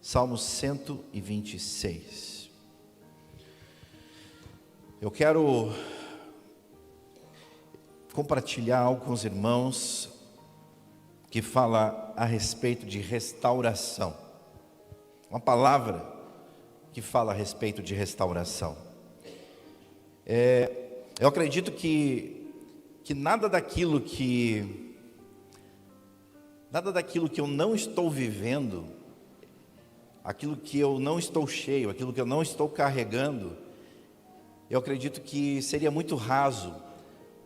Salmo 126. Eu quero compartilhar algo com os irmãos que fala a respeito de restauração. Uma palavra que fala a respeito de restauração. Eu acredito que nada daquilo que eu não estou vivendo, aquilo que eu não estou cheio, aquilo que eu não estou carregando, eu acredito que seria muito raso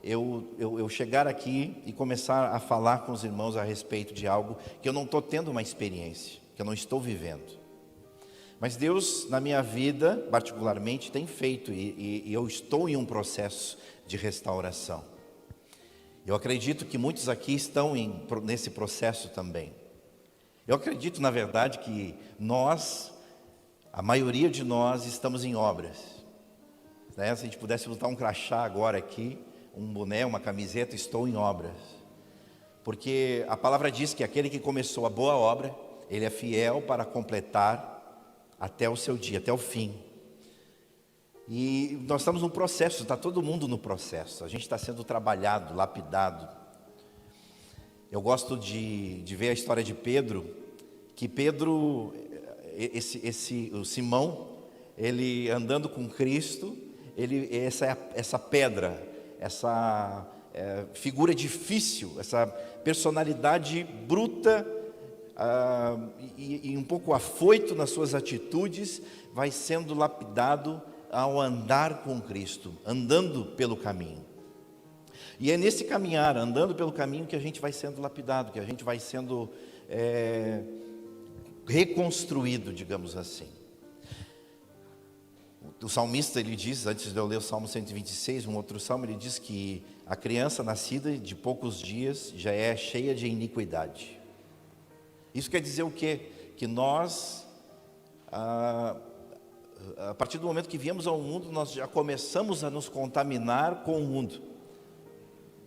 eu chegar aqui e começar a falar com os irmãos a respeito de algo que eu não estou tendo uma experiência, que eu não estou vivendo. Mas Deus, na minha vida, particularmente, tem feito, e eu estou em um processo de restauração. Eu acredito que muitos aqui estão nesse processo também. Eu acredito, na verdade, que a maioria de nós, estamos em obras. Se a gente pudesse botar um crachá agora aqui, um boné, uma camiseta, estou em obras. Porque a palavra diz que aquele que começou a boa obra, ele é fiel para completar até o seu dia, até o fim. E nós estamos no processo, está todo mundo no processo. A gente está sendo trabalhado, lapidado. Eu gosto de ver a história de Pedro, que Pedro, o Simão, ele andando com Cristo, essa pedra, essa figura difícil, essa personalidade bruta, e um pouco afoito nas suas atitudes, vai sendo lapidado ao andar com Cristo, andando pelo caminho. E é nesse caminhar, andando pelo caminho, que a gente vai sendo lapidado, que a gente vai sendo reconstruído, digamos assim. O salmista, ele diz, antes de eu ler o Salmo 126, um outro salmo, ele diz que a criança nascida de poucos dias já é cheia de iniquidade. Isso quer dizer o quê? Que nós, a partir do momento que viemos ao mundo, nós já começamos a nos contaminar com o mundo.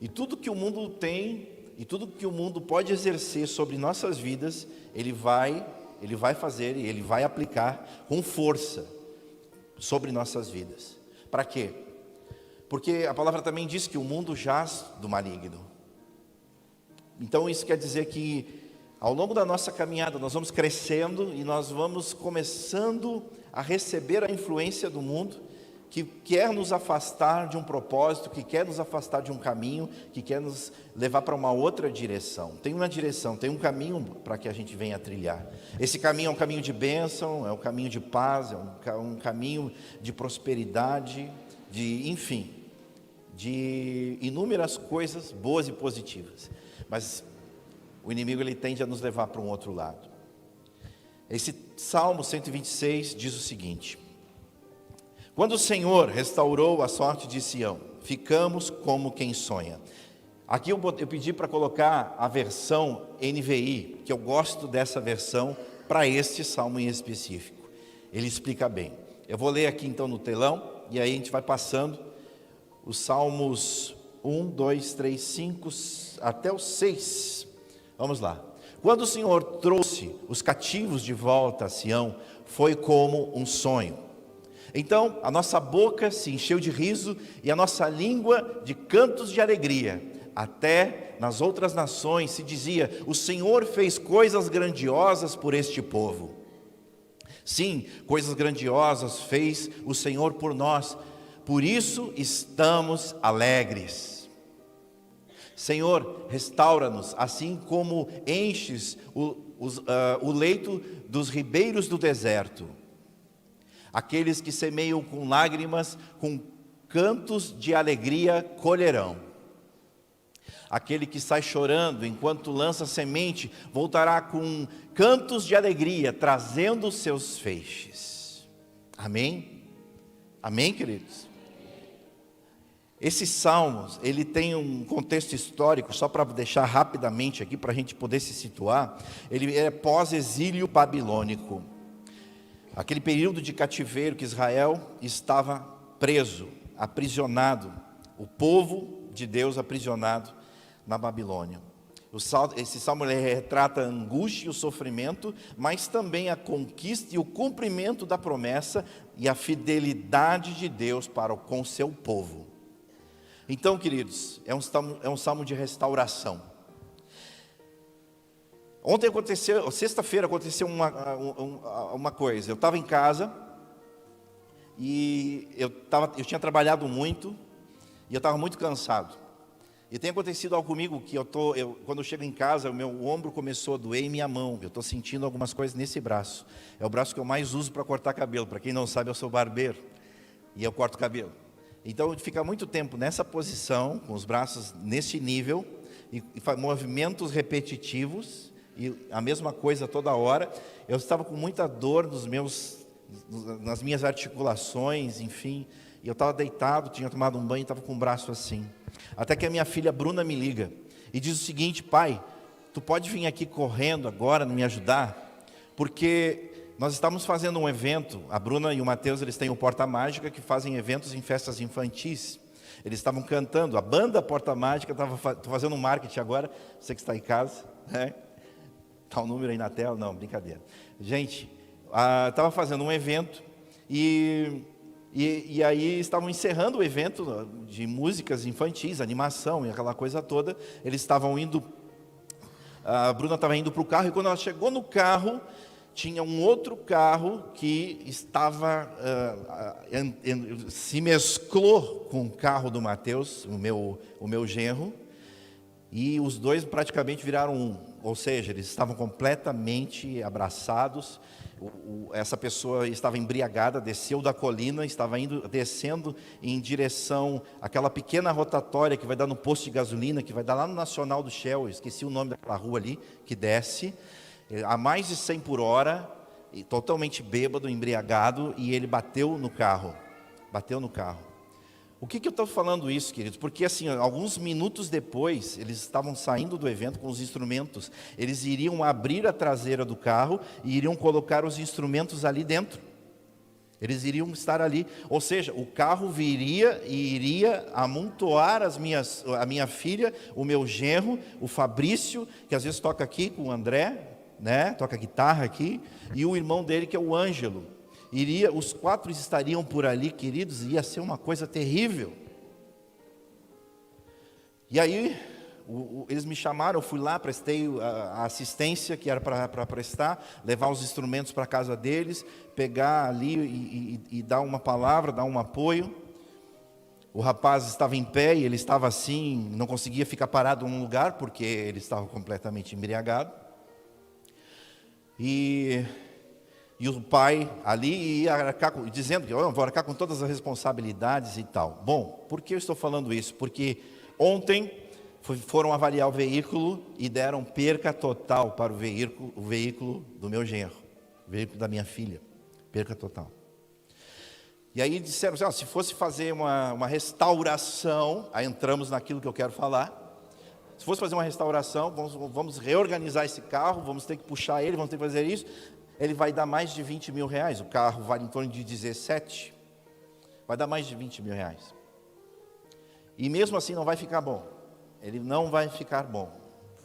E tudo que o mundo tem, e tudo que o mundo pode exercer sobre nossas vidas, ele vai fazer e ele vai aplicar com força sobre nossas vidas. Para quê? Porque a palavra também diz que o mundo jaz do maligno. Então isso quer dizer que ao longo da nossa caminhada nós vamos crescendo e nós vamos começando a receber a influência do mundo, que quer nos afastar de um propósito, que quer nos afastar de um caminho, que quer nos levar para uma outra direção. Tem uma direção, tem um caminho para que a gente venha trilhar. Esse caminho é um caminho de bênção, é um caminho de paz, é um caminho de prosperidade, enfim, de inúmeras coisas boas e positivas. Mas o inimigo, ele tende a nos levar para um outro lado. Esse Salmo 126 diz o seguinte: quando o Senhor restaurou a sorte de Sião, ficamos como quem sonha. Aqui eu pedi para colocar a versão NVI, que eu gosto dessa versão para este salmo em específico. Ele explica bem. Eu vou ler aqui então no telão, e aí a gente vai passando os salmos 1, 2, 3, 5, até o 6. Vamos lá. Quando o Senhor trouxe os cativos de volta a Sião, foi como um sonho. Então a nossa boca se encheu de riso e a nossa língua de cantos de alegria. Até nas outras nações se dizia: o Senhor fez coisas grandiosas por este povo. Sim, coisas grandiosas fez o Senhor por nós, por isso estamos alegres. Senhor, restaura-nos, assim como enches o leito dos ribeiros do deserto. Aqueles que semeiam com lágrimas, com cantos de alegria colherão. Aquele que sai chorando enquanto lança semente, voltará com cantos de alegria, trazendo os seus feixes. Amém? Amém, queridos? Esses salmos, ele tem um contexto histórico, só para deixar rapidamente aqui, para a gente poder se situar. Ele é pós-exílio babilônico. Aquele período de cativeiro que Israel estava preso, aprisionado. O povo de Deus aprisionado na Babilônia. Esse salmo ele retrata a angústia e o sofrimento, mas também a conquista e o cumprimento da promessa e a fidelidade de Deus para com seu povo. Então, queridos, é um salmo de restauração. Ontem aconteceu, sexta-feira aconteceu uma coisa. Eu estava em casa e eu tinha trabalhado muito e eu estava muito cansado. E tem acontecido algo comigo que quando eu chego em casa, o meu ombro começou a doer e minha mão. Eu estou sentindo algumas coisas nesse braço. É o braço que eu mais uso para cortar cabelo. Para quem não sabe, eu sou barbeiro e eu corto cabelo. Então, fica muito tempo nessa posição, com os braços nesse nível, e movimentos repetitivos, e a mesma coisa toda hora. Eu estava com muita dor nas minhas articulações, enfim. E eu estava deitado, tinha tomado um banho e estava com o braço assim. Até que a minha filha Bruna me liga e diz o seguinte: pai, tu pode vir aqui correndo agora me ajudar? Porque nós estamos fazendo um evento. A Bruna e o Mateus, eles têm o Porta Mágica, que fazem eventos em festas infantis. Eles estavam cantando, a banda Porta Mágica, estou fazendo um marketing agora, você que está em casa, né? Está o número aí na tela? Não, brincadeira. Gente, estava fazendo um evento e aí estavam encerrando o evento de músicas infantis, animação e aquela coisa toda. Eles estavam indo, a Bruna estava indo para o carro, e quando ela chegou no carro, tinha um outro carro que estava, se mesclou com o carro do Mateus, o meu genro, e os dois praticamente viraram um, ou seja, eles estavam completamente abraçados. Essa pessoa estava embriagada, desceu da colina, estava descendo em direção àquela pequena rotatória que vai dar no posto de gasolina, que vai dar lá no Nacional do Shell, eu esqueci o nome daquela rua ali, que desce, a mais de 100 por hora, totalmente bêbado, embriagado, e ele bateu no carro. O que eu estou falando isso, queridos? Porque assim, alguns minutos depois, eles estavam saindo do evento com os instrumentos. Eles iriam abrir a traseira do carro e iriam colocar os instrumentos ali dentro. Eles iriam estar ali. Ou seja, o carro viria e iria amontoar a minha filha, o meu genro, o Fabrício, que às vezes toca aqui com o André, né? Toca guitarra aqui, e o irmão dele, que é o Ângelo. Os quatro estariam por ali, queridos, e ia ser uma coisa terrível. E aí, eles me chamaram, eu fui lá, prestei a assistência que era para prestar, levar os instrumentos para a casa deles, pegar ali e dar uma palavra, dar um apoio. O rapaz estava em pé e ele estava assim, não conseguia ficar parado num lugar, porque ele estava completamente embriagado. E o pai ali ia arcar, dizendo que eu vou arcar com todas as responsabilidades e tal. Bom, por que eu estou falando isso? Porque ontem foram avaliar o veículo e deram perca total para o veículo do meu genro, o veículo da minha filha, perca total. E aí disseram assim, se fosse fazer uma restauração, aí entramos naquilo que eu quero falar. Se fosse fazer uma restauração, vamos reorganizar esse carro, vamos ter que puxar ele, vamos ter que fazer isso. Ele vai dar mais de 20 mil reais, o carro vale em torno de 17, vai dar mais de 20 mil reais. E mesmo assim não vai ficar bom, ele não vai ficar bom,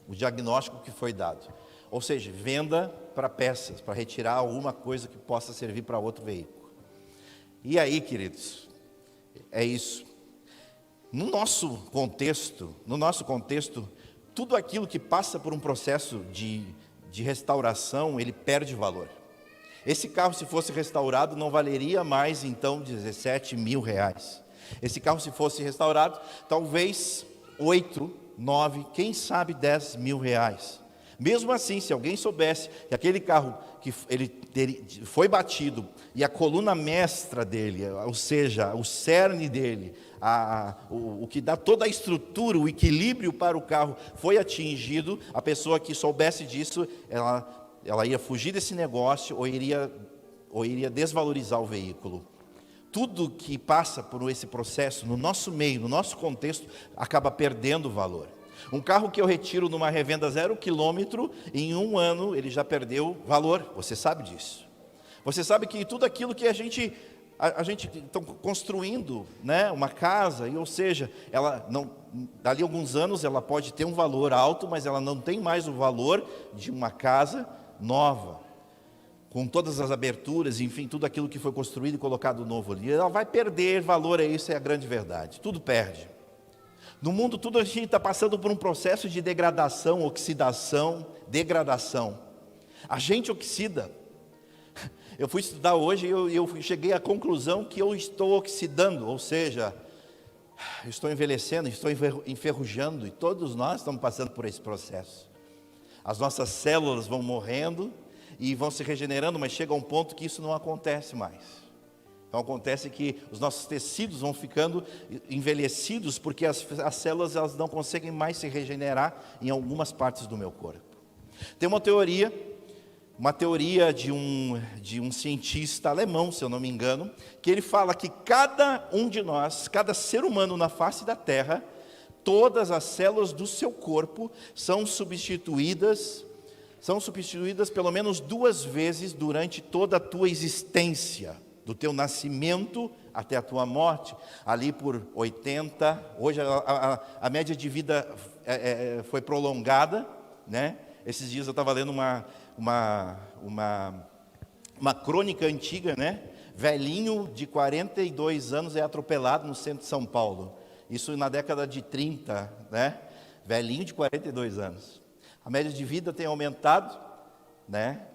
o diagnóstico que foi dado. Ou seja, venda para peças, para retirar alguma coisa que possa servir para outro veículo. E aí, queridos, é isso. No nosso contexto, tudo aquilo que passa por um processo de restauração, ele perde valor. Esse carro, se fosse restaurado, não valeria mais, então, 17 mil reais. Esse carro, se fosse restaurado, talvez 8, 9, quem sabe 10 mil reais. Mesmo assim, se alguém soubesse que aquele carro que foi batido e a coluna mestra dele, ou seja, o cerne dele, o que dá toda a estrutura, o equilíbrio para o carro foi atingido, a pessoa que soubesse disso, ela ia fugir desse negócio ou iria desvalorizar o veículo. Tudo que passa por esse processo, no nosso meio, no nosso contexto, acaba perdendo valor. Um carro que eu retiro numa revenda 0 quilômetro, em 1 ano ele já perdeu valor, você sabe disso. Você sabe que tudo aquilo que a gente a gente está construindo, né, uma casa, ou seja, ela não, dali a alguns anos ela pode ter um valor alto, mas ela não tem mais o valor de uma casa nova, com todas as aberturas, enfim, tudo aquilo que foi construído e colocado novo ali. Ela vai perder valor, isso é a grande verdade, tudo perde. No mundo, tudo a gente está passando por um processo de degradação, oxidação, degradação. A gente oxida. Eu fui estudar hoje e eu cheguei à conclusão que eu estou oxidando, ou seja, estou envelhecendo, estou enferrujando, e todos nós estamos passando por esse processo. As nossas células vão morrendo e vão se regenerando, mas chega a um ponto que isso não acontece mais. Então acontece que os nossos tecidos vão ficando envelhecidos, porque as células elas não conseguem mais se regenerar em algumas partes do meu corpo. Tem uma teoria de um cientista alemão, se eu não me engano, que ele fala que cada um de nós, cada ser humano na face da Terra, todas as células do seu corpo são substituídas pelo menos 2 vezes durante toda a tua existência, do teu nascimento até a tua morte, ali por 80, hoje a média de vida foi prolongada, né? Esses dias eu estava lendo uma crônica antiga, né? Velhinho de 42 anos é atropelado no centro de São Paulo, isso na década de 30, né? Velhinho de 42 anos, a média de vida tem aumentado, né?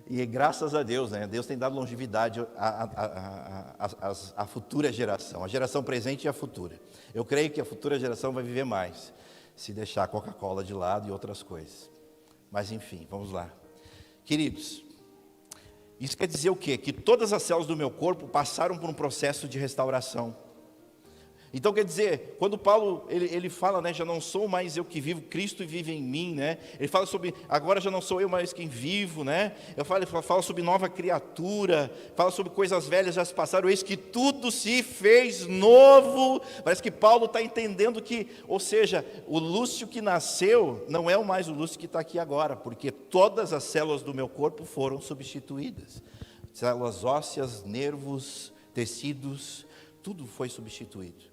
E graças a Deus, né? Deus tem dado longevidade à futura geração, a geração presente e a futura. Eu creio que a futura geração vai viver mais, se deixar a Coca-Cola de lado e outras coisas. Mas enfim, vamos lá. Queridos, isso quer dizer o quê? Que todas as células do meu corpo passaram por um processo de restauração. Então quer dizer, quando Paulo ele fala, né, já não sou mais eu que vivo, Cristo vive em mim, né? Ele fala sobre, agora já não sou eu mais quem vivo, né? Ele fala sobre nova criatura, fala sobre coisas velhas já se passaram, eis que tudo se fez novo. Parece que Paulo está entendendo que, ou seja, o Lúcio que nasceu não é mais o Lúcio que está aqui agora, porque todas as células do meu corpo foram substituídas. Células ósseas, nervos, tecidos, tudo foi substituído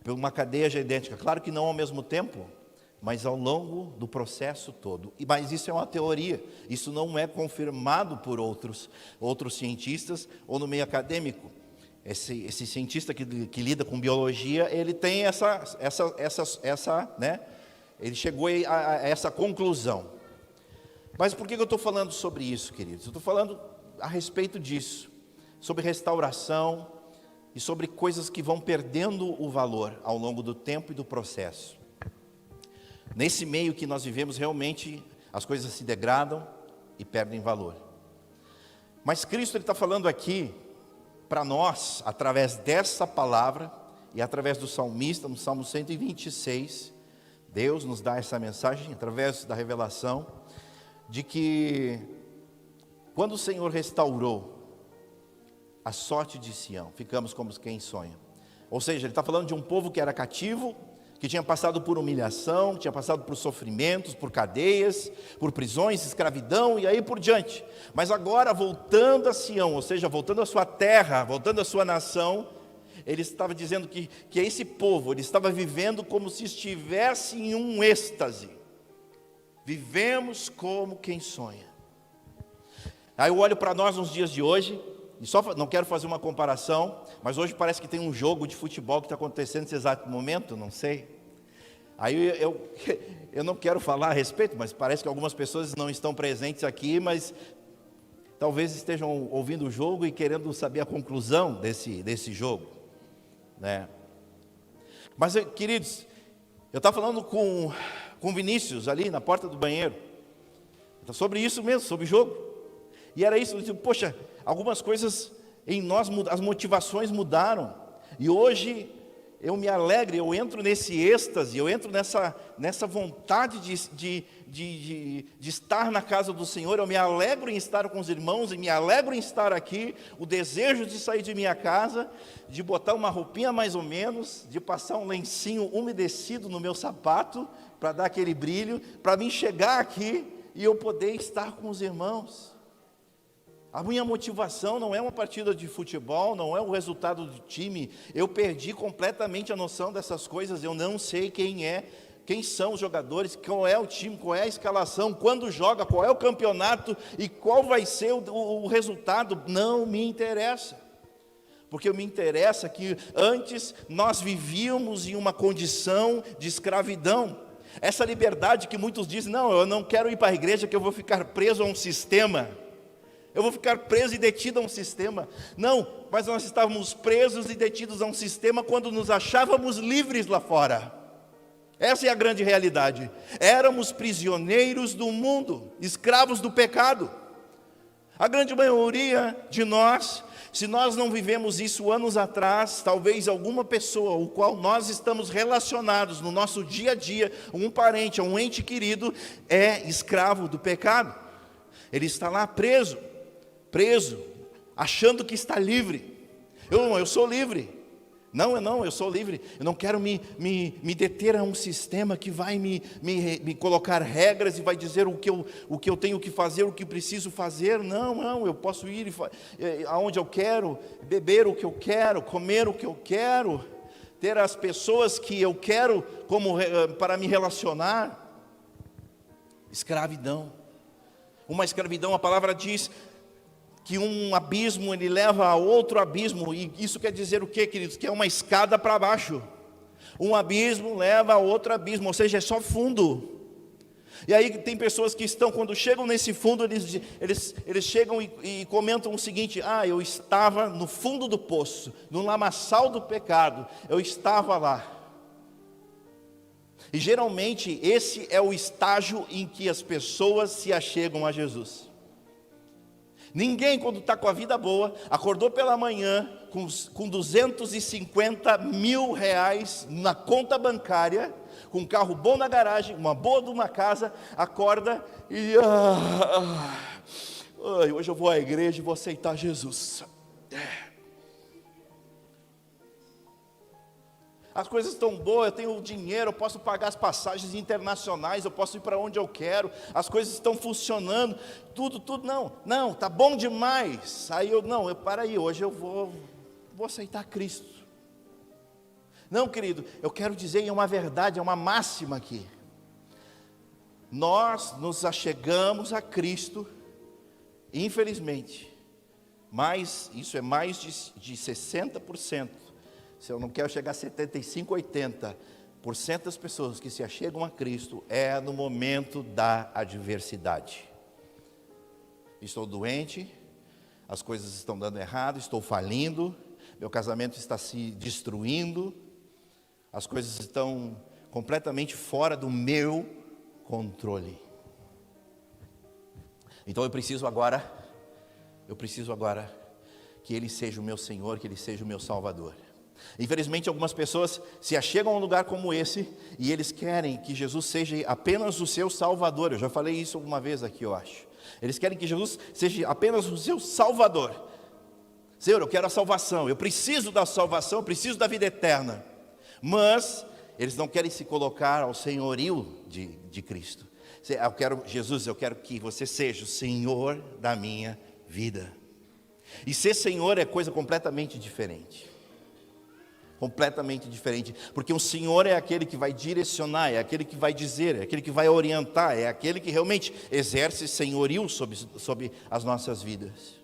por uma cadeia genética, claro que não ao mesmo tempo, mas ao longo do processo todo. Mas isso é uma teoria, isso não é confirmado por outros cientistas ou no meio acadêmico. Esse cientista que lida com biologia, ele tem né? Ele chegou a essa conclusão. Mas por que eu estou falando sobre isso, queridos? Eu estou falando a respeito disso, sobre restauração, e sobre coisas que vão perdendo o valor ao longo do tempo e do processo. Nesse meio que nós vivemos, realmente, as coisas se degradam e perdem valor. Mas Cristo está falando aqui, para nós, através dessa palavra, e através do salmista, no Salmo 126, Deus nos dá essa mensagem, através da revelação, de que, quando o Senhor restaurou a sorte de Sião, ficamos como quem sonha. Ou seja, ele está falando de um povo que era cativo, que tinha passado por humilhação, que tinha passado por sofrimentos, por cadeias, por prisões, escravidão e aí por diante. Mas agora, voltando a Sião, ou seja, voltando à sua terra, voltando à sua nação, ele estava dizendo que esse povo, ele estava vivendo como se estivesse em um êxtase. Vivemos como quem sonha. Aí eu olho para nós nos dias de hoje, e só não quero fazer uma comparação, mas hoje parece que tem um jogo de futebol que está acontecendo nesse exato momento, não sei. Aí eu não quero falar a respeito, mas parece que algumas pessoas não estão presentes aqui, mas talvez estejam ouvindo o jogo e querendo saber a conclusão desse jogo, né? Mas, queridos, eu estava falando com Vinícius ali na porta do banheiro, sobre isso mesmo, sobre jogo, e era isso, eu disse, poxa, algumas coisas em nós, as motivações mudaram, e hoje eu me alegro, eu entro nesse êxtase, eu entro nessa vontade de estar na casa do Senhor, eu me alegro em estar com os irmãos, e me alegro em estar aqui, o desejo de sair de minha casa, de botar uma roupinha mais ou menos, de passar um lencinho umedecido no meu sapato, para dar aquele brilho, para mim chegar aqui, e eu poder estar com os irmãos. A minha motivação não é uma partida de futebol, não é o resultado do time. Eu perdi completamente a noção dessas coisas. Eu não sei quem são os jogadores, qual é o time, qual é a escalação, quando joga, qual é o campeonato e qual vai ser o resultado. Não me interessa. Porque me interessa que antes nós vivíamos em uma condição de escravidão. Essa liberdade que muitos dizem, não, eu não quero ir para a igreja que eu vou ficar preso a um sistema. Eu vou ficar preso e detido a um sistema. Não, mas nós estávamos presos e detidos a um sistema quando nos achávamos livres lá fora. Essa é a grande realidade. Éramos prisioneiros do mundo, escravos do pecado. A grande maioria de nós, se nós não vivemos isso anos atrás, talvez alguma pessoa, o qual nós estamos relacionados no nosso dia a dia, um parente, um ente querido, é escravo do pecado. Ele está lá preso, achando que está livre. Eu sou livre. Não, eu sou livre. Eu não quero me deter a um sistema que vai me colocar regras e vai dizer o que eu tenho que fazer, o que preciso fazer. Não, eu posso ir aonde eu quero, beber o que eu quero, comer o que eu quero, ter as pessoas que eu quero para me relacionar. Escravidão. Uma escravidão, a palavra diz que um abismo ele leva a outro abismo, e isso quer dizer o quê, queridos? Que é uma escada para baixo. Um abismo leva a outro abismo, ou seja, é só fundo. E aí tem pessoas que estão, quando chegam nesse fundo, eles chegam e comentam o seguinte: eu estava no fundo do poço, no lamaçal do pecado, eu estava lá. E geralmente esse é o estágio em que as pessoas se achegam a Jesus. Ninguém, quando está com a vida boa, acordou pela manhã com 250 mil reais na conta bancária, com um carro bom na garagem, uma boa de uma casa, acorda e hoje eu vou à igreja e vou aceitar Jesus. As coisas estão boas, eu tenho dinheiro, eu posso pagar as passagens internacionais, eu posso ir para onde eu quero, as coisas estão funcionando, tudo, não, está bom demais. Aí para aí, hoje eu vou aceitar Cristo. Não, querido, eu quero dizer, é uma verdade, é uma máxima aqui. Nós nos achegamos a Cristo, infelizmente, mas isso é mais de 60%. Se eu não quero chegar a 75, 80% das pessoas que se achegam a Cristo é no momento da adversidade. Estou doente, as coisas estão dando errado, estou falindo, meu casamento está se destruindo, as coisas estão completamente fora do meu controle. Então eu preciso agora que Ele seja o meu Senhor, que Ele seja o meu Salvador. Infelizmente algumas pessoas se achegam a um lugar como esse e eles querem que Jesus seja apenas o seu Salvador. Eu já falei isso alguma vez aqui, eu acho. Eles querem que Jesus seja apenas o seu Salvador. Senhor, eu quero a salvação, eu preciso da salvação, eu preciso da vida eterna. Mas eles não querem se colocar ao senhorio de Cristo. Jesus, eu quero que você seja o Senhor da minha vida. E ser Senhor é coisa completamente diferente. Completamente diferente, porque o Senhor é aquele que vai direcionar, é aquele que vai dizer, é aquele que vai orientar, é aquele que realmente exerce senhorio sobre as nossas vidas.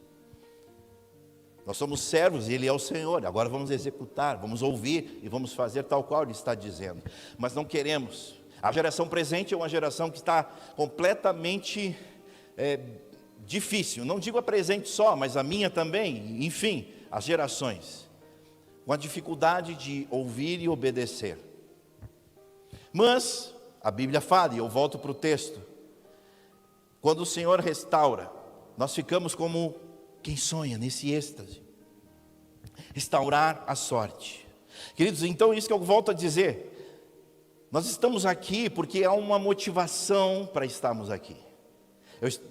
Nós somos servos e Ele é o Senhor. Agora vamos executar, vamos ouvir e vamos fazer tal qual Ele está dizendo. Mas não queremos. A geração presente é uma geração que está completamente difícil. Não digo a presente só, mas a minha também. Enfim, as gerações com a dificuldade de ouvir e obedecer. Mas a Bíblia fala, e eu volto para o texto, quando o Senhor restaura, nós ficamos como quem sonha nesse êxtase. Restaurar a sorte. Queridos, então isso que eu volto a dizer, nós estamos aqui porque há uma motivação para estarmos aqui.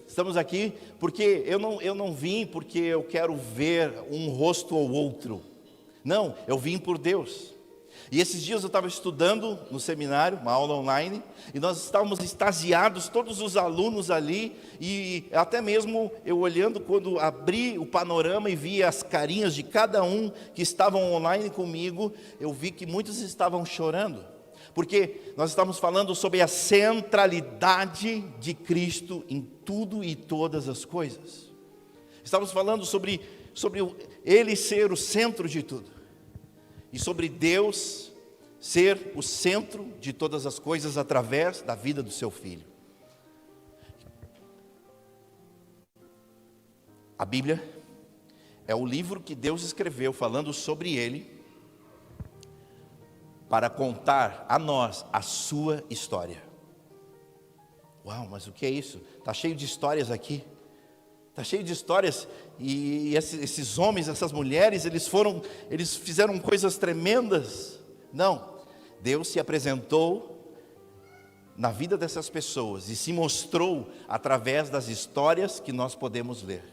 Estamos aqui porque eu não vim porque eu quero ver um rosto ou outro. Não, eu vim por Deus. E esses dias eu estava estudando no seminário, uma aula online, e nós estávamos extasiados, todos os alunos ali, e até mesmo eu olhando, quando abri o panorama e vi as carinhas de cada um que estavam online comigo, eu vi que muitos estavam chorando, porque nós estamos falando sobre a centralidade de Cristo em tudo e todas as coisas. Estamos falando sobre Ele ser o centro de tudo. E sobre Deus ser o centro de todas as coisas através da vida do seu Filho. A Bíblia é o livro que Deus escreveu falando sobre Ele, para contar a nós a sua história. Uau, mas o que é isso? Está cheio de histórias aqui. Está cheio de histórias, e esses homens, essas mulheres, eles fizeram coisas tremendas. Não, Deus se apresentou na vida dessas pessoas e se mostrou através das histórias que nós podemos ler.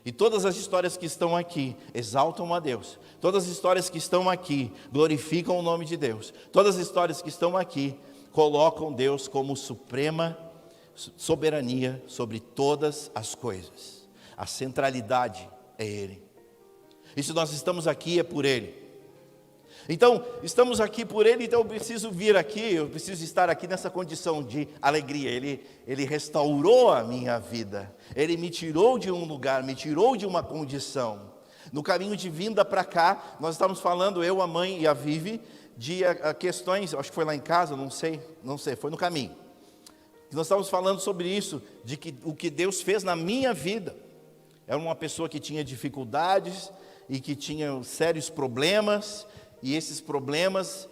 E todas as histórias que estão aqui exaltam a Deus. Todas as histórias que estão aqui glorificam o nome de Deus. Todas as histórias que estão aqui colocam Deus como suprema soberania sobre todas as coisas. A centralidade é Ele. E se nós estamos aqui é por Ele. Então, estamos aqui por Ele, então eu preciso vir aqui, eu preciso estar aqui nessa condição de alegria. Ele restaurou a minha vida. Ele me tirou de um lugar, me tirou de uma condição. No caminho de vinda para cá, nós estamos falando, eu, a mãe e a Vivi, de questões, acho que foi lá em casa, não sei, foi no caminho. Nós estávamos falando sobre isso, de que o que Deus fez na minha vida. Era uma pessoa que tinha dificuldades e que tinha sérios problemas, e esses problemas,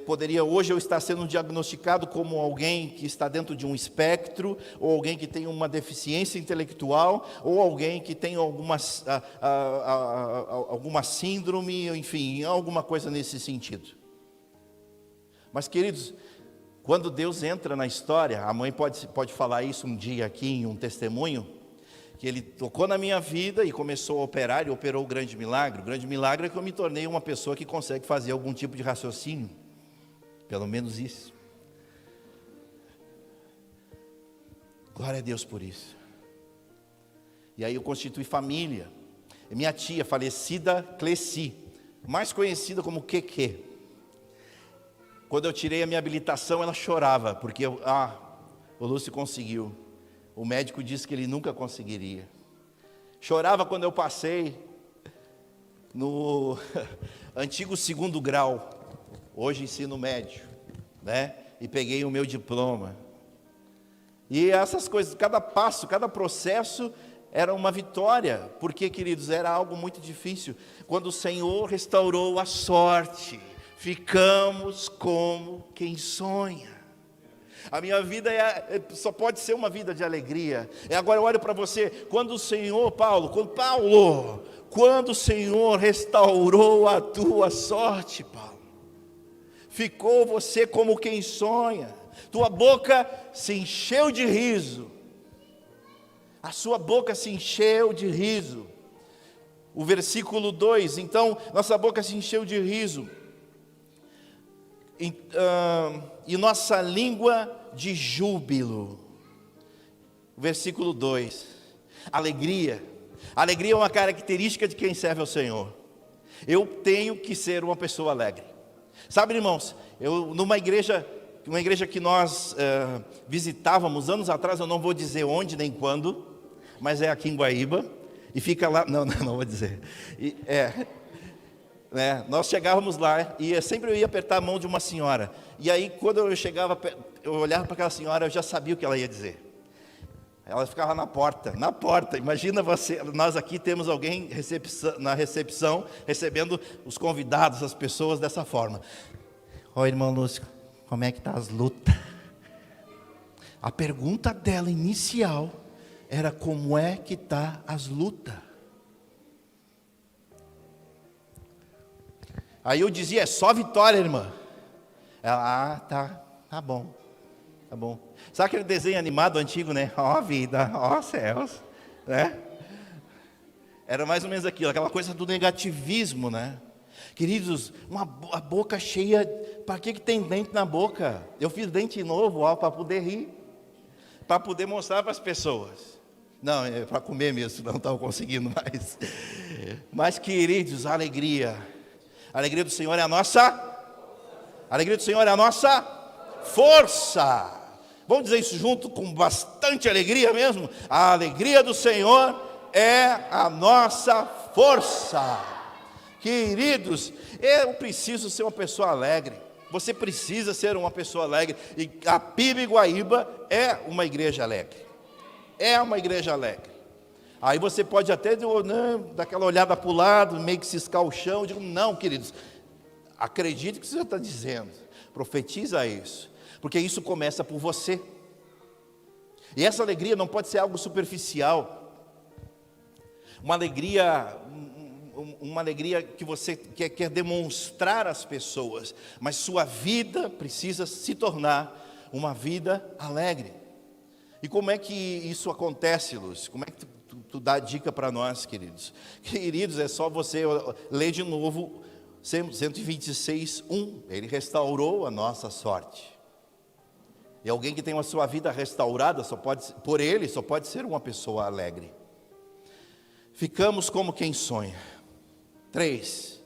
poderia hoje eu estar sendo diagnosticado como alguém que está dentro de um espectro, ou alguém que tem uma deficiência intelectual, ou alguém que tem alguma síndrome, enfim, alguma coisa nesse sentido. Mas, queridos, quando Deus entra na história, a mãe pode falar isso um dia aqui em um testemunho, que Ele tocou na minha vida e começou a operar, e operou o grande milagre. O grande milagre é que eu me tornei uma pessoa que consegue fazer algum tipo de raciocínio, pelo menos isso. Glória a Deus por isso. E aí eu constituí família. E minha tia, falecida Cleci, mais conhecida como Queque. Quando eu tirei a minha habilitação, ela chorava, porque o Lúcio conseguiu. O médico disse que ele nunca conseguiria. Chorava quando eu passei no antigo 2º grau, hoje ensino médio, né? E peguei o meu diploma. E essas coisas, cada passo, cada processo era uma vitória, porque, queridos, era algo muito difícil. Quando o Senhor restaurou a sorte, ficamos como quem sonha. A minha vida só pode ser uma vida de alegria. Agora eu olho para você, quando o Senhor, quando o Senhor restaurou a tua sorte, Paulo, ficou você como quem sonha. Tua boca se encheu de riso. A sua boca se encheu de riso. O versículo 2, então, nossa boca se encheu de riso. E nossa língua de júbilo. Versículo 2. Alegria. Alegria é uma característica de quem serve ao Senhor. Eu tenho que ser uma pessoa alegre. Sabe, irmãos, numa igreja que nós visitávamos anos atrás, eu não vou dizer onde nem quando, mas é aqui em Guaíba, e fica lá, não vou dizer, nós chegávamos lá, e sempre eu ia apertar a mão de uma senhora, e aí quando eu olhava para aquela senhora, eu já sabia o que ela ia dizer. Ela ficava na porta, imagina você, nós aqui temos alguém na recepção, recebendo os convidados, as pessoas dessa forma. Oi, irmão Lúcio, como é que tá as lutas? A pergunta dela inicial era: como é que tá as lutas? Aí eu dizia: é só vitória, irmã. Ela: tá bom. Sabe aquele desenho animado antigo, né? Ó vida, ó céus, né? Era mais ou menos aquilo, aquela coisa do negativismo, né? Queridos, a boca cheia, para que tem dente na boca? Eu fiz dente novo, para poder rir, para poder mostrar para as pessoas. Não, é para comer mesmo, não estava conseguindo mais. Mas, queridos, a alegria do Senhor é a nossa força. Vamos dizer isso junto com bastante alegria mesmo? A alegria do Senhor é a nossa força. Queridos, eu preciso ser uma pessoa alegre. Você precisa ser uma pessoa alegre. E a PIB Guaíba é uma igreja alegre. É uma igreja alegre. Aí você pode até dar aquela olhada para o lado, meio que ciscar o chão. Eu digo, não, queridos, acredite no que você está dizendo. Profetiza isso. Porque isso começa por você. E essa alegria não pode ser algo superficial. Uma alegria que você quer demonstrar às pessoas. Mas sua vida precisa se tornar uma vida alegre. E como é que isso acontece, Lúcio? Como é que tu dá dica para nós, queridos? Queridos, é só você ler de novo 126:1. Ele restaurou a nossa sorte. E alguém que tem a sua vida restaurada, só pode ser uma pessoa alegre. Ficamos como quem sonha. 3.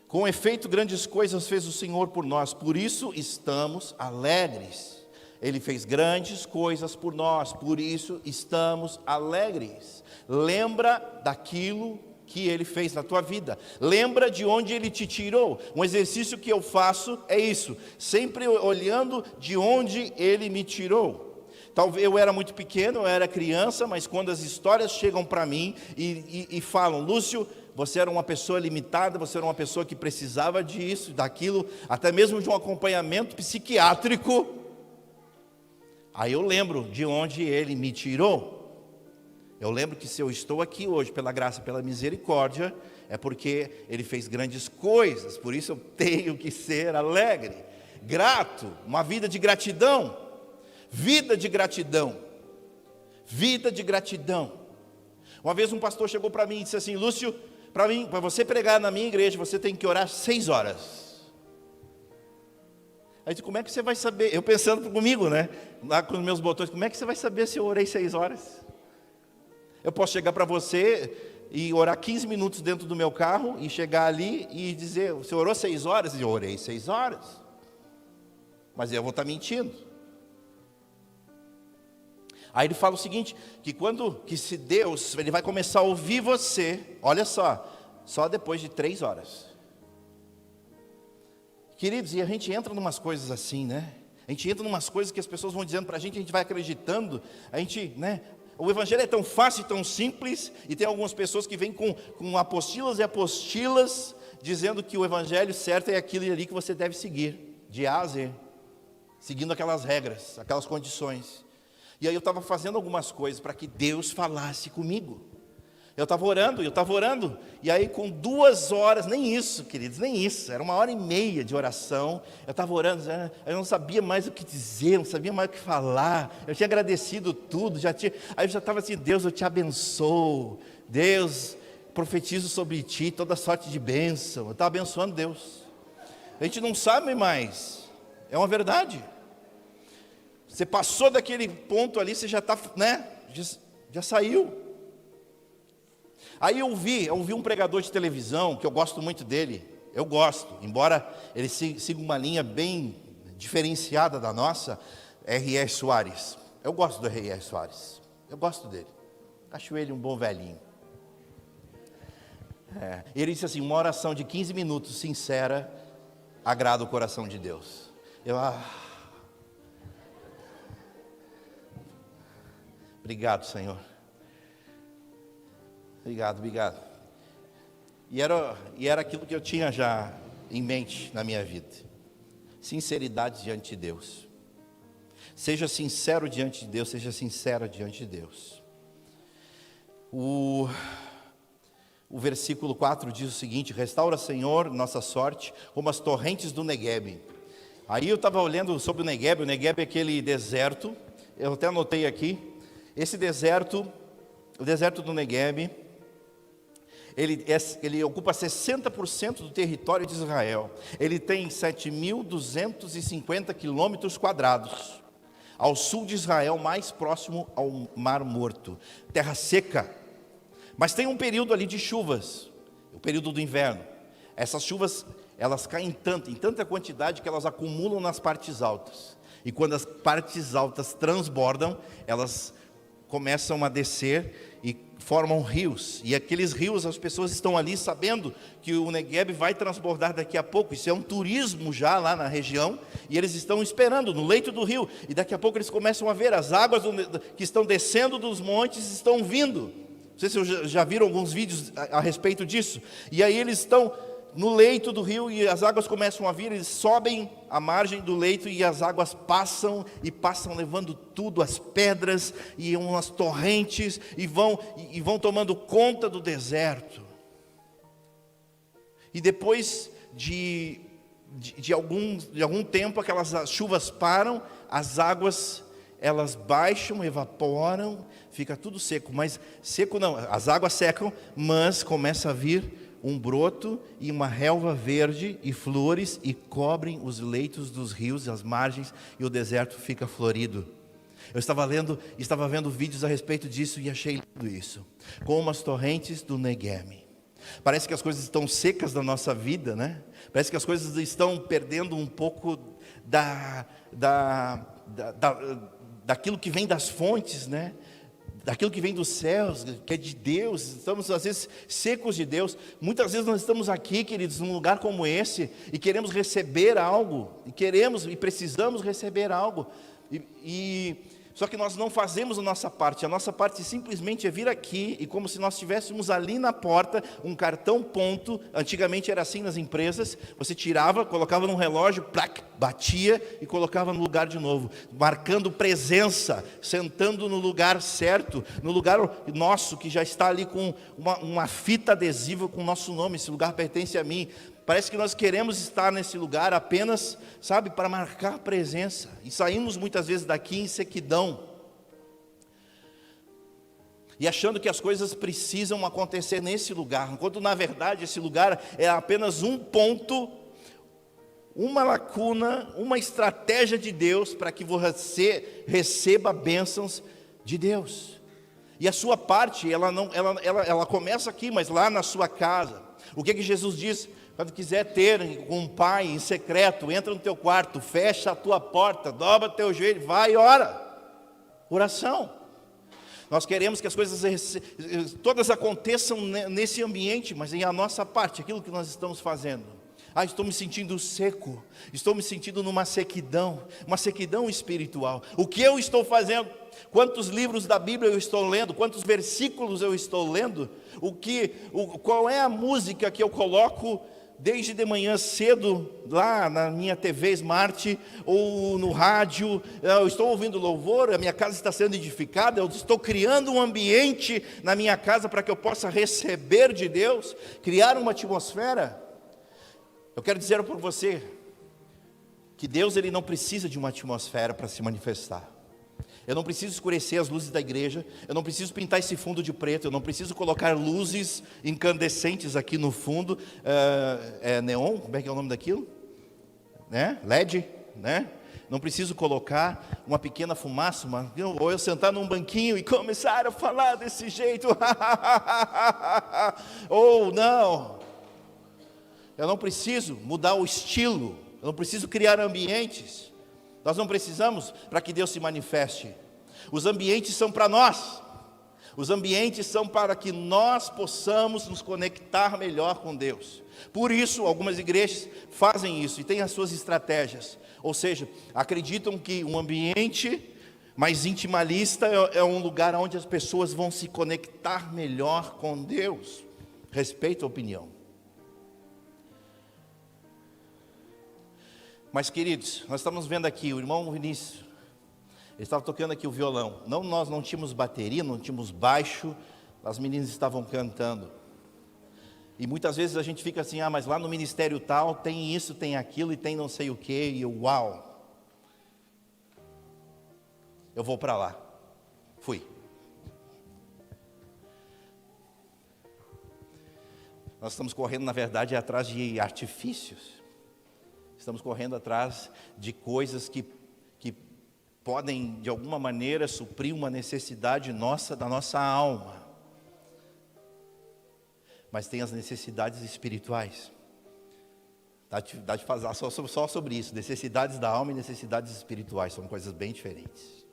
Com efeito, grandes coisas fez o Senhor por nós, por isso estamos alegres. Ele fez grandes coisas por nós, por isso estamos alegres. Lembra daquilo que Ele fez na tua vida. Lembra de onde Ele te tirou. Um exercício que eu faço é isso, sempre olhando de onde Ele me tirou. Talvez eu era muito pequeno, eu era criança, mas quando as histórias chegam para mim e falam, Lúcio, você era uma pessoa limitada, você era uma pessoa que precisava disso, daquilo, até mesmo de um acompanhamento psiquiátrico. Aí eu lembro de onde Ele me tirou. Eu lembro que se eu estou aqui hoje, pela graça, pela misericórdia, é porque Ele fez grandes coisas, por isso eu tenho que ser alegre, grato, uma vida de gratidão, vida de gratidão, vida de gratidão. Uma vez um pastor chegou para mim e disse assim, Lúcio, para você pregar na minha igreja, você tem que orar 6 horas. Aí eu disse, como é que você vai saber? Eu pensando comigo, né? Lá com os meus botões, como é que você vai saber se eu orei 6 horas? Eu posso chegar para você e orar 15 minutos dentro do meu carro e chegar ali e dizer, você orou 6 horas? E eu orei 6 horas. Mas eu vou estar mentindo. Aí ele fala o seguinte, que se Deus, Ele vai começar a ouvir você, olha só depois de 3 horas. Queridos, e a gente entra em umas coisas assim, né? A gente entra em umas coisas que as pessoas vão dizendo para a gente vai acreditando, a gente, né? O Evangelho é tão fácil e tão simples, e tem algumas pessoas que vêm com apostilas e apostilas, dizendo que o Evangelho certo é aquilo ali que você deve seguir, de A a Z, seguindo aquelas regras, aquelas condições. E aí eu estava fazendo algumas coisas para que Deus falasse comigo. Eu estava orando, e aí com 2 horas, nem isso, queridos, nem isso, era 1h30 de oração, eu estava orando, eu não sabia mais o que dizer, não sabia mais o que falar, eu tinha agradecido tudo, aí eu já estava assim, Deus, eu te abençoo, Deus, profetizo sobre ti toda sorte de bênção, eu estava abençoando Deus. A gente não sabe mais, é uma verdade. Você passou daquele ponto ali, você já está, né, já saiu. Aí eu ouvi um pregador de televisão, que eu gosto muito dele, eu gosto, embora ele siga uma linha bem diferenciada da nossa, R.R. Soares. Eu gosto do R.R. Soares, eu gosto dele, acho ele um bom velhinho. Ele disse assim, uma oração de 15 minutos sincera, agrada o coração de Deus. Obrigado, Senhor. Obrigado. E era aquilo que eu tinha já em mente na minha vida. Sinceridade diante de Deus. Seja sincero diante de Deus, seja sincera diante de Deus. O versículo 4 diz o seguinte, restaura, Senhor, nossa sorte, como as torrentes do Neguebe. Aí eu estava olhando sobre o Neguebe é aquele deserto, eu até anotei aqui, esse deserto, o deserto do Neguebe, Ele ocupa 60% do território de Israel. Ele tem 7.250 quilômetros quadrados. Ao sul de Israel, mais próximo ao Mar Morto. Terra seca. Mas tem um período ali de chuvas, o período do inverno. Essas chuvas, elas caem em tanta quantidade que elas acumulam nas partes altas. E quando as partes altas transbordam, elas começam a descer e formam rios. E aqueles rios, as pessoas estão ali sabendo que o Negueb vai transbordar daqui a pouco. Isso é um turismo já lá na região. E eles estão esperando no leito do rio. E daqui a pouco eles começam a ver as águas que estão descendo dos montes estão vindo. Não sei se vocês já viram alguns vídeos a respeito disso. E aí eles estão no leito do rio e as águas começam a vir, eles sobem a margem do leito e as águas passam levando tudo, as pedras e umas torrentes e vão tomando conta do deserto. E depois de algum tempo, aquelas chuvas param, as águas elas baixam, evaporam, fica tudo seco, mas seco não, as águas secam, mas começa a vir um broto e uma relva verde e flores e cobrem os leitos dos rios, as margens, e o deserto fica florido. Eu estava vendo vídeos a respeito disso e achei lindo isso. Como as torrentes do Negueb. Parece que as coisas estão secas da nossa vida, né? Parece que as coisas estão perdendo um pouco daquilo que vem das fontes, né? Daquilo que vem dos céus, que é de Deus. Estamos às vezes secos de Deus. Muitas vezes nós estamos aqui, queridos, num lugar como esse, e queremos receber algo, e precisamos receber algo, só que nós não fazemos a nossa parte simplesmente é vir aqui, e como se nós tivéssemos ali na porta, um cartão ponto, antigamente era assim nas empresas, você tirava, colocava num relógio, plac, batia e colocava no lugar de novo, marcando presença, sentando no lugar certo, no lugar nosso, que já está ali com uma fita adesiva com o nosso nome, esse lugar pertence a mim. Parece que nós queremos estar nesse lugar apenas, sabe, para marcar presença. E saímos muitas vezes daqui em sequidão. E achando que as coisas precisam acontecer nesse lugar. Enquanto na verdade esse lugar é apenas um ponto, uma lacuna, uma estratégia de Deus para que você receba bênçãos de Deus. E a sua parte, ela começa aqui, mas lá na sua casa. O que Jesus diz? Quando quiser ter com um pai em secreto, entra no teu quarto, fecha a tua porta, dobra teu joelho, vai e ora. Oração. Nós queremos que as coisas todas aconteçam nesse ambiente, mas em a nossa parte, aquilo que nós estamos fazendo. Estou me sentindo seco, estou me sentindo numa sequidão, uma sequidão espiritual. O que eu estou fazendo? Quantos livros da Bíblia eu estou lendo? Quantos versículos eu estou lendo? Qual é a música que eu coloco desde de manhã cedo, lá na minha TV Smart, ou no rádio? Eu estou ouvindo louvor, a minha casa está sendo edificada, eu estou criando um ambiente na minha casa para que eu possa receber de Deus, criar uma atmosfera. Eu quero dizer para você, que Deus ele não precisa de uma atmosfera para se manifestar. Eu não preciso escurecer as luzes da igreja, eu não preciso pintar esse fundo de preto, eu não preciso colocar luzes incandescentes aqui no fundo, neon, como é que é o nome daquilo? Né? LED, né? Não preciso colocar uma pequena fumaça, ou eu sentar num banquinho e começar a falar desse jeito, ou não, eu não preciso mudar o estilo, eu não preciso criar ambientes. Nós não precisamos para que Deus se manifeste. Os ambientes são para nós. Os ambientes são para que nós possamos nos conectar melhor com Deus. Por isso, algumas igrejas fazem isso e têm as suas estratégias. Ou seja, acreditam que um ambiente mais intimalista é um lugar onde as pessoas vão se conectar melhor com Deus. Respeito a opinião. Mas queridos, nós estamos vendo aqui o irmão Vinícius, ele estava tocando aqui o violão. Nós não tínhamos bateria, não tínhamos baixo, as meninas estavam cantando. E muitas vezes a gente fica assim, mas lá no ministério tal tem isso, tem aquilo e tem não sei o que, e eu, uau, eu vou para lá. Fui. Nós estamos correndo, na verdade, atrás de artifícios. Estamos correndo atrás de coisas que podem, de alguma maneira, suprir uma necessidade nossa, da nossa alma. Mas tem as necessidades espirituais. Dá de falar só sobre isso. Necessidades da alma e necessidades espirituais são coisas bem diferentes.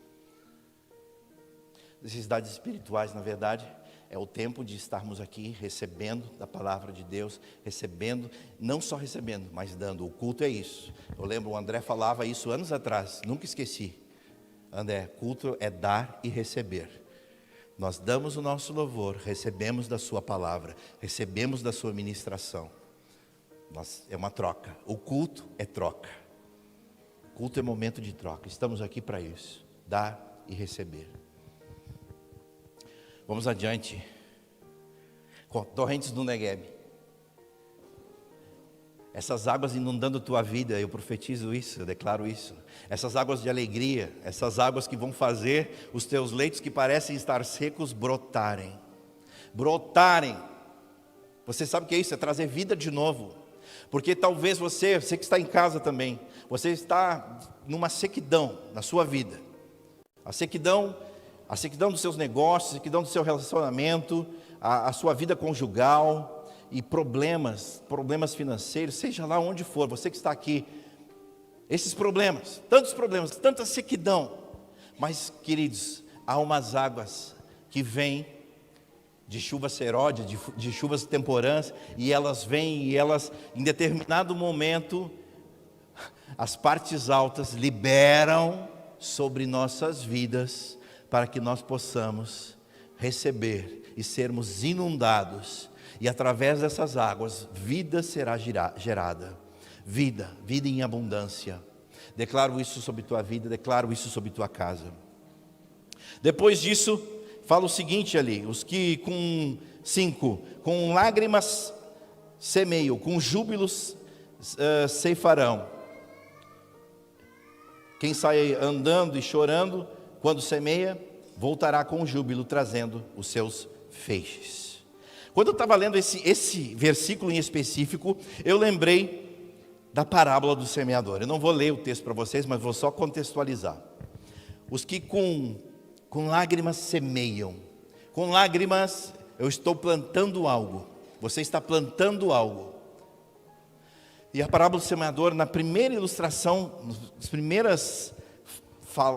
Necessidades espirituais, na verdade, é o tempo de estarmos aqui recebendo da palavra de Deus, recebendo, não só recebendo, mas dando. O culto é isso. Eu lembro, o André falava isso anos atrás, nunca esqueci. André, culto é dar e receber. Nós damos o nosso louvor, recebemos da sua palavra, recebemos da sua ministração. É uma troca. O culto é troca. O culto é momento de troca. Estamos aqui para isso, dar e receber. Vamos adiante. Torrentes do Negueb. Essas águas inundando a tua vida, eu profetizo isso, eu declaro isso. Essas águas de alegria, essas águas que vão fazer os teus leitos que parecem estar secos brotarem. Brotarem. Você sabe o que é isso? É trazer vida de novo. Porque talvez você que está em casa também, você está numa sequidão na sua vida. A sequidão dos seus negócios, a sequidão do seu relacionamento, a sua vida conjugal e problemas financeiros, seja lá onde for, você que está aqui, esses problemas, tanta sequidão, mas queridos, há umas águas que vêm de chuva seródia, de chuvas temporãs, e elas vêm e elas, em determinado momento, as partes altas liberam sobre nossas vidas, para que nós possamos receber e sermos inundados, e através dessas águas, vida será gerada, vida em abundância. Declaro isso sobre tua vida, declaro isso sobre tua casa. Depois disso, fala o seguinte ali, os que com lágrimas semeiam, com júbilos ceifarão. Quem sai andando e chorando, quando semeia, voltará com júbilo, trazendo os seus feixes. Quando eu estava lendo esse versículo em específico, eu lembrei da parábola do semeador. Eu não vou ler o texto para vocês, mas vou só contextualizar. Os que com lágrimas semeiam. Com lágrimas, eu estou plantando algo. Você está plantando algo. E a parábola do semeador, na primeira ilustração, nas primeiras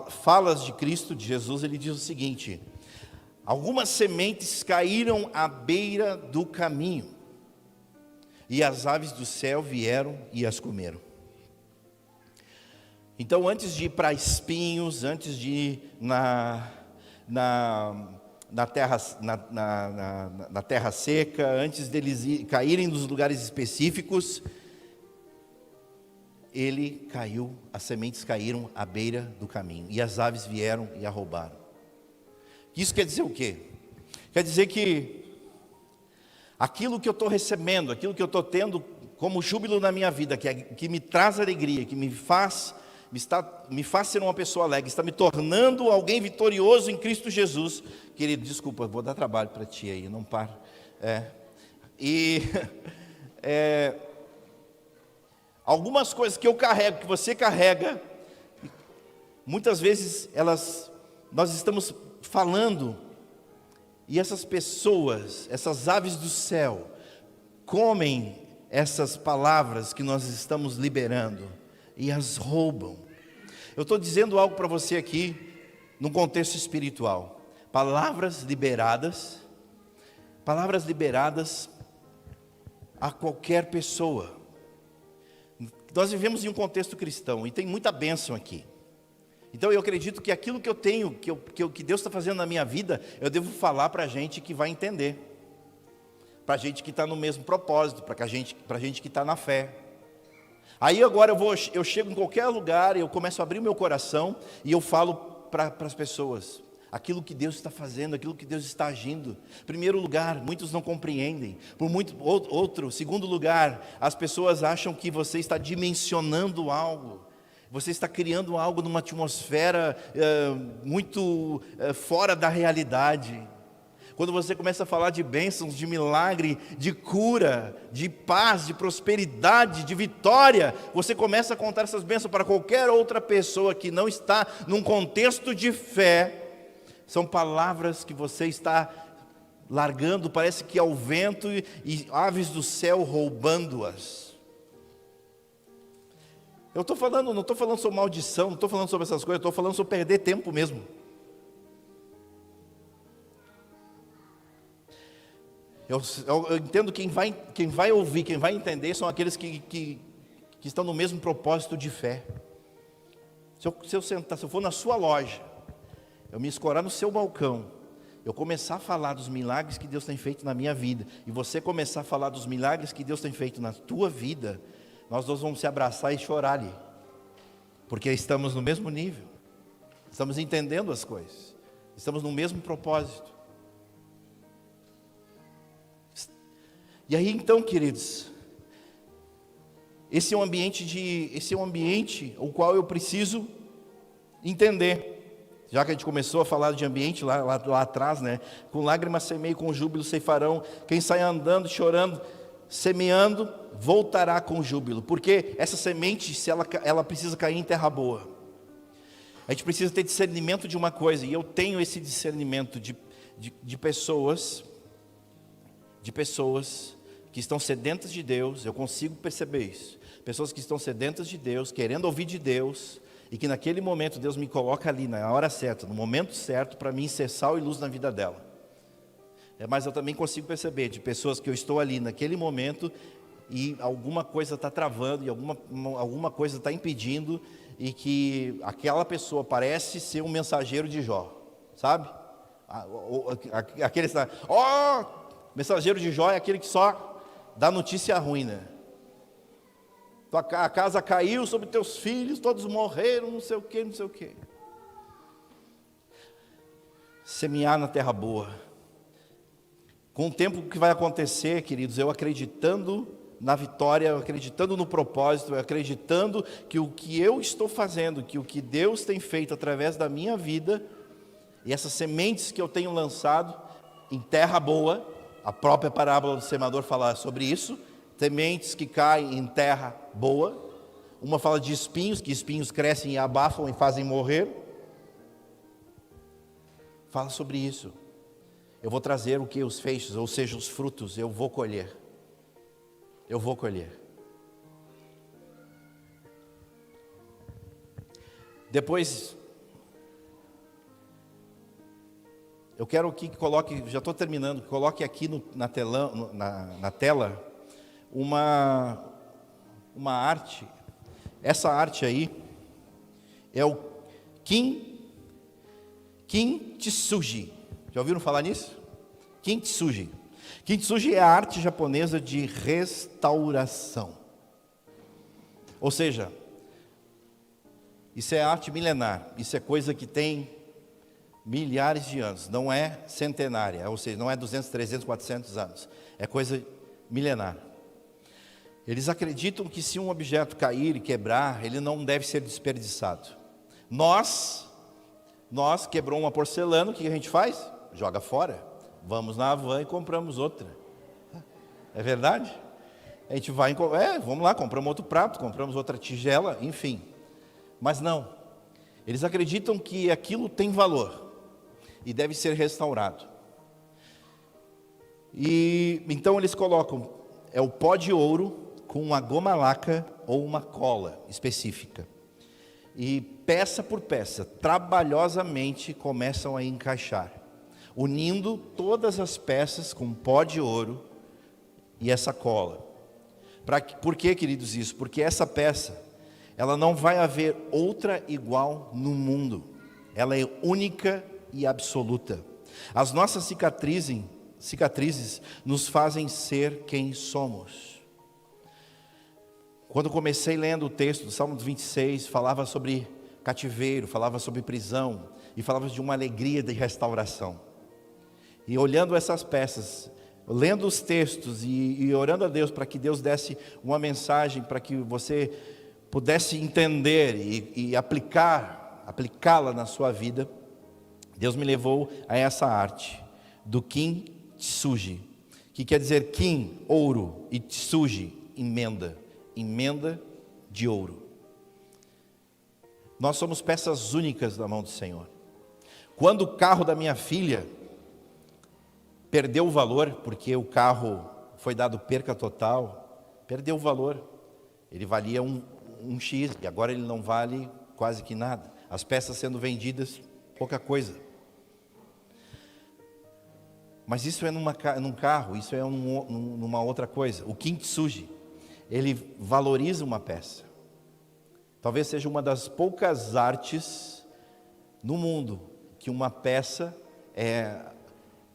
falas de Cristo, de Jesus, ele diz o seguinte: algumas sementes caíram à beira do caminho, e as aves do céu vieram e as comeram. Então, antes de ir para espinhos, antes de ir na terra seca, antes deles caírem nos lugares específicos, as sementes caíram à beira do caminho, e as aves vieram e a roubaram. Isso quer dizer o quê? Quer dizer que aquilo que eu estou recebendo, aquilo que eu estou tendo como júbilo na minha vida, que me traz alegria, que me faz ser uma pessoa alegre, está me tornando alguém vitorioso em Cristo Jesus. Querido, desculpa, vou dar trabalho para ti aí, não para. Algumas coisas que eu carrego, que você carrega, muitas vezes nós estamos falando, e essas pessoas, essas aves do céu, comem essas palavras que nós estamos liberando e as roubam. Eu estou dizendo algo para você aqui, num contexto espiritual. Palavras liberadas a qualquer pessoa. Nós vivemos em um contexto cristão e tem muita bênção aqui. Então eu acredito que aquilo que eu tenho, que Deus está fazendo na minha vida, eu devo falar para a gente que vai entender, para a gente que está no mesmo propósito, para a gente que está na fé. Aí agora eu chego em qualquer lugar, eu começo a abrir o meu coração e eu falo para as pessoas aquilo que Deus está fazendo, aquilo que Deus está agindo. Primeiro lugar, muitos não compreendem. Segundo lugar, as pessoas acham que você está dimensionando algo. Você está criando algo numa atmosfera muito fora da realidade. Quando você começa a falar de bênçãos, de milagre, de cura, de paz, de prosperidade, de vitória, você começa a contar essas bênçãos para qualquer outra pessoa que não está num contexto de fé. São palavras que você está largando, parece que ao vento e aves do céu roubando-as. Eu estou falando, não estou falando sobre maldição, não estou falando sobre essas coisas, estou falando sobre perder tempo mesmo. Eu entendo quem vai ouvir, quem vai entender, são aqueles que estão no mesmo propósito de fé. Se eu sentar, se eu for na sua loja, eu me escorar no seu balcão, eu começar a falar dos milagres que Deus tem feito na minha vida, e você começar a falar dos milagres que Deus tem feito na tua vida, nós dois vamos se abraçar e chorar ali, porque estamos no mesmo nível, estamos entendendo as coisas, estamos no mesmo propósito. E aí então, queridos, esse é um ambiente o qual eu preciso entender. Já que a gente começou a falar de ambiente lá atrás, né? Com lágrimas semeio, com júbilo ceifarão. Quem sai andando, chorando, semeando, voltará com júbilo. Porque essa semente, se ela precisa cair em terra boa. A gente precisa ter discernimento de uma coisa, e eu tenho esse discernimento de pessoas que estão sedentas de Deus. Eu consigo perceber isso. Pessoas que estão sedentas de Deus, querendo ouvir de Deus, e que naquele momento Deus me coloca ali, na hora certa, no momento certo, para mim ser sal e luz na vida dela. Mas eu também consigo perceber de pessoas que eu estou ali naquele momento, e alguma coisa está travando, e alguma coisa está impedindo, e que aquela pessoa parece ser um mensageiro de Jó, sabe? Aquele está, mensageiro de Jó é aquele que só dá notícia ruim, né? A casa caiu sobre teus filhos, todos morreram, não sei o que, não sei o que. Semear na terra boa. Com o tempo, o que vai acontecer, queridos, eu acreditando na vitória, eu acreditando no propósito, eu acreditando que o que eu estou fazendo, que o que Deus tem feito através da minha vida, e essas sementes que eu tenho lançado em terra boa, a própria parábola do semeador fala sobre isso, sementes que caem em terra boa. Uma fala de espinhos, que espinhos crescem e abafam e fazem morrer. Fala sobre isso. Eu vou trazer o que? Os feixes, ou seja, os frutos, eu vou colher. Eu vou colher. Depois, eu quero que coloque, já estou terminando, coloque aqui na tela uma arte. Essa arte aí é o Kintsugi. Já ouviram falar nisso? Kintsugi. Kintsugi é a arte japonesa de restauração. Ou seja, isso é arte milenar, isso é coisa que tem milhares de anos, não é centenária, ou seja, não é 200, 300, 400 anos, é coisa milenar. Eles acreditam que se um objeto cair e quebrar, ele não deve ser desperdiçado. Nós quebrou uma porcelana, o que a gente faz? Joga fora. Vamos na Havan e compramos outra. É verdade? A gente vai, vamos lá, compramos outro prato, compramos outra tigela, enfim. Mas não. Eles acreditam que aquilo tem valor e deve ser restaurado. E então eles colocam, o pó de ouro com uma goma laca ou uma cola específica. E peça por peça, trabalhosamente começam a encaixar, unindo todas as peças com pó de ouro e essa cola. Por que, queridos, isso? Porque essa peça, ela não vai haver outra igual no mundo. Ela é única e absoluta. As nossas cicatrizes nos fazem ser quem somos. Quando comecei lendo o texto do Salmo 26, falava sobre cativeiro, falava sobre prisão, e falava de uma alegria de restauração. E olhando essas peças, lendo os textos e orando a Deus para que Deus desse uma mensagem, para que você pudesse entender e aplicá-la na sua vida, Deus me levou a essa arte. do kintsugi, que quer dizer kin, ouro, e tsugi, emenda de ouro. Nós somos peças únicas na mão do Senhor. Quando o carro da minha filha perdeu o valor, porque o carro foi dado perca total, perdeu o valor. Ele valia um X, e agora ele não vale quase que nada. As peças sendo vendidas, pouca coisa. Mas isso é num carro, isso é numa outra coisa. O kintsugi, ele valoriza uma peça. Talvez seja uma das poucas artes no mundo que uma peça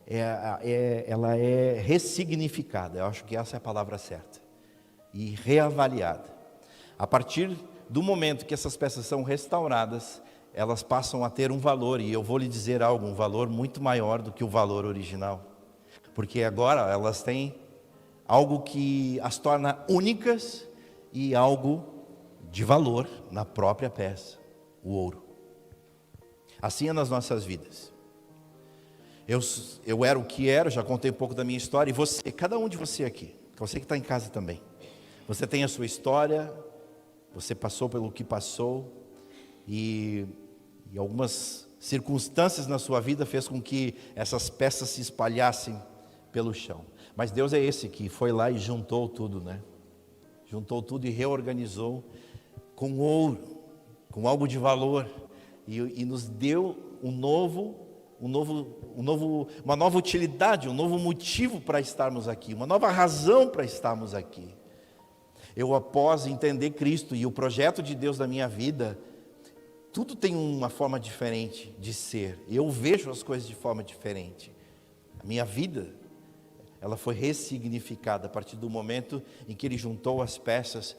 ela é ressignificada. Eu acho que essa é a palavra certa. E reavaliada. A partir do momento que essas peças são restauradas, elas passam a ter um valor, e eu vou lhe dizer algo, um valor muito maior do que o valor original. Porque agora elas têm algo que as torna únicas e algo de valor na própria peça, o ouro. Assim é nas nossas vidas. Eu era o que era, já contei um pouco da minha história, e você, cada um de você aqui, você que está em casa também, você tem a sua história, você passou pelo que passou, e algumas circunstâncias na sua vida fez com que essas peças se espalhassem pelo chão. Mas Deus é esse que foi lá e juntou tudo, né? Juntou tudo e reorganizou com ouro, com algo de valor, e nos deu uma nova utilidade, um novo motivo para estarmos aqui, uma nova razão para estarmos aqui. Eu, após entender Cristo e o projeto de Deus na minha vida, tudo tem uma forma diferente de ser. Eu vejo as coisas de forma diferente. A minha vida, ela foi ressignificada a partir do momento em que Ele juntou as peças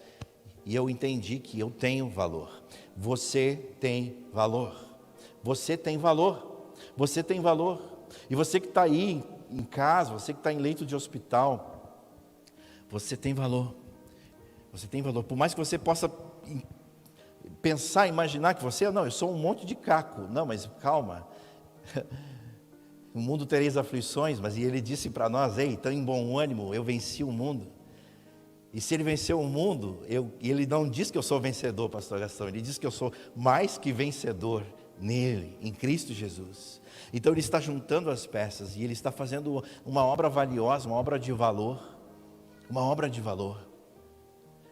e eu entendi que eu tenho valor. Você tem valor. Você tem valor. Você tem valor. E você que está aí em casa, você que está em leito de hospital, você tem valor. Você tem valor. Por mais que você possa pensar, imaginar que você, não, eu sou um monte de caco. Não, mas calma. No mundo tereis aflições, mas Ele disse para nós, ei, estão em bom ânimo, eu venci o mundo. E se Ele venceu o mundo, Ele não diz que eu sou vencedor, pastor Gastão, Ele diz que eu sou mais que vencedor nele, em Cristo Jesus. Então Ele está juntando as peças e Ele está fazendo uma obra valiosa, uma obra de valor,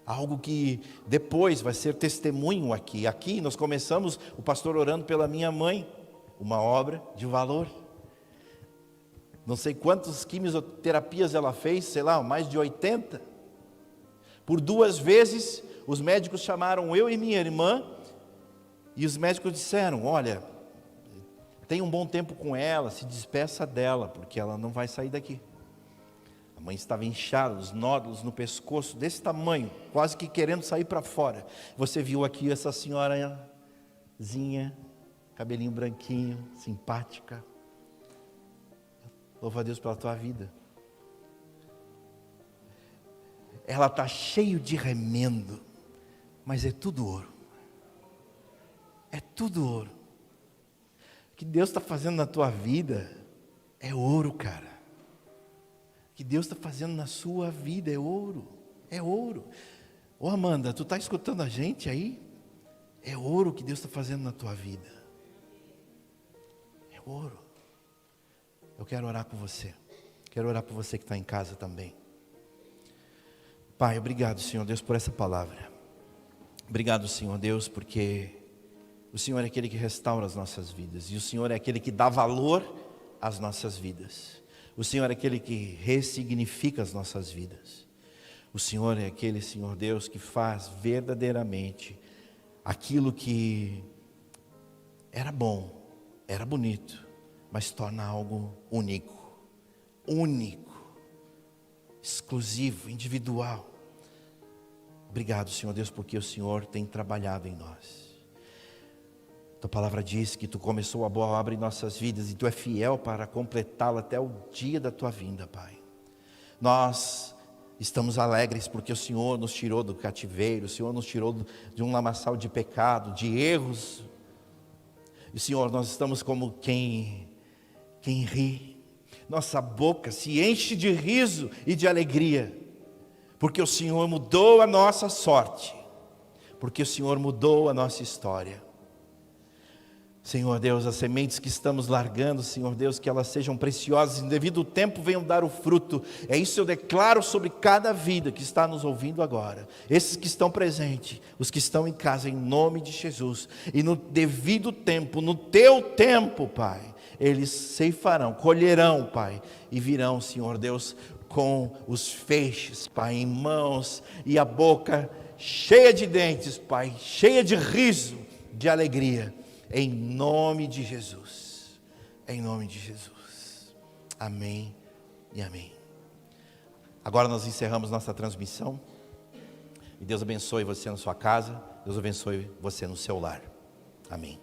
algo que depois vai ser testemunho aqui. Aqui nós começamos o pastor orando pela minha mãe, uma obra de valor. Não sei quantas quimioterapias ela fez, sei lá, mais de 80. Por 2 vezes, os médicos chamaram eu e minha irmã, e os médicos disseram, olha, tenha um bom tempo com ela, se despeça dela, porque ela não vai sair daqui. A mãe estava inchada, os nódulos no pescoço, desse tamanho, quase que querendo sair para fora. Você viu aqui essa senhorazinha, cabelinho branquinho, simpática. Louva a Deus pela tua vida. Ela está cheio de remendo, mas é tudo ouro. É tudo ouro. O que Deus está fazendo na tua vida é ouro, cara. O que Deus está fazendo na sua vida é ouro. É ouro. Ô Amanda, tu está escutando a gente aí? É ouro que Deus está fazendo na tua vida. É ouro. Eu quero orar por você. Quero orar por você que está em casa também. Pai, obrigado, Senhor Deus, por essa palavra. Obrigado, Senhor Deus, porque o Senhor é aquele que restaura as nossas vidas. E o Senhor é aquele que dá valor às nossas vidas. O Senhor é aquele que ressignifica as nossas vidas. O Senhor é aquele, Senhor Deus, que faz verdadeiramente aquilo que era bom, era bonito, mas torna algo único, exclusivo, individual. Obrigado, Senhor Deus, porque o Senhor tem trabalhado em nós. Tua palavra diz que Tu começou a boa obra em nossas vidas e Tu é fiel para completá-la até o dia da Tua vinda, Pai. Nós estamos alegres porque o Senhor nos tirou do cativeiro, o Senhor nos tirou de um lamaçal de pecado, de erros. E Senhor, nós estamos como quem ri. nossa boca se enche de riso e de alegria, porque o Senhor mudou a nossa sorte, porque o Senhor mudou a nossa história. Senhor Deus, as sementes que estamos largando, Senhor Deus, que elas sejam preciosas, em devido tempo venham dar o fruto. É isso eu declaro sobre cada vida que está nos ouvindo agora, esses que estão presentes, os que estão em casa, em nome de Jesus. E no devido tempo, no teu tempo, Pai, eles ceifarão, colherão, Pai, e virão, Senhor Deus, com os feixes, Pai, em mãos, e a boca cheia de dentes, Pai, cheia de riso, de alegria. Em nome de Jesus, em nome de Jesus, amém e amém. Agora nós encerramos nossa transmissão, e Deus abençoe você na sua casa, Deus abençoe você no seu lar, amém.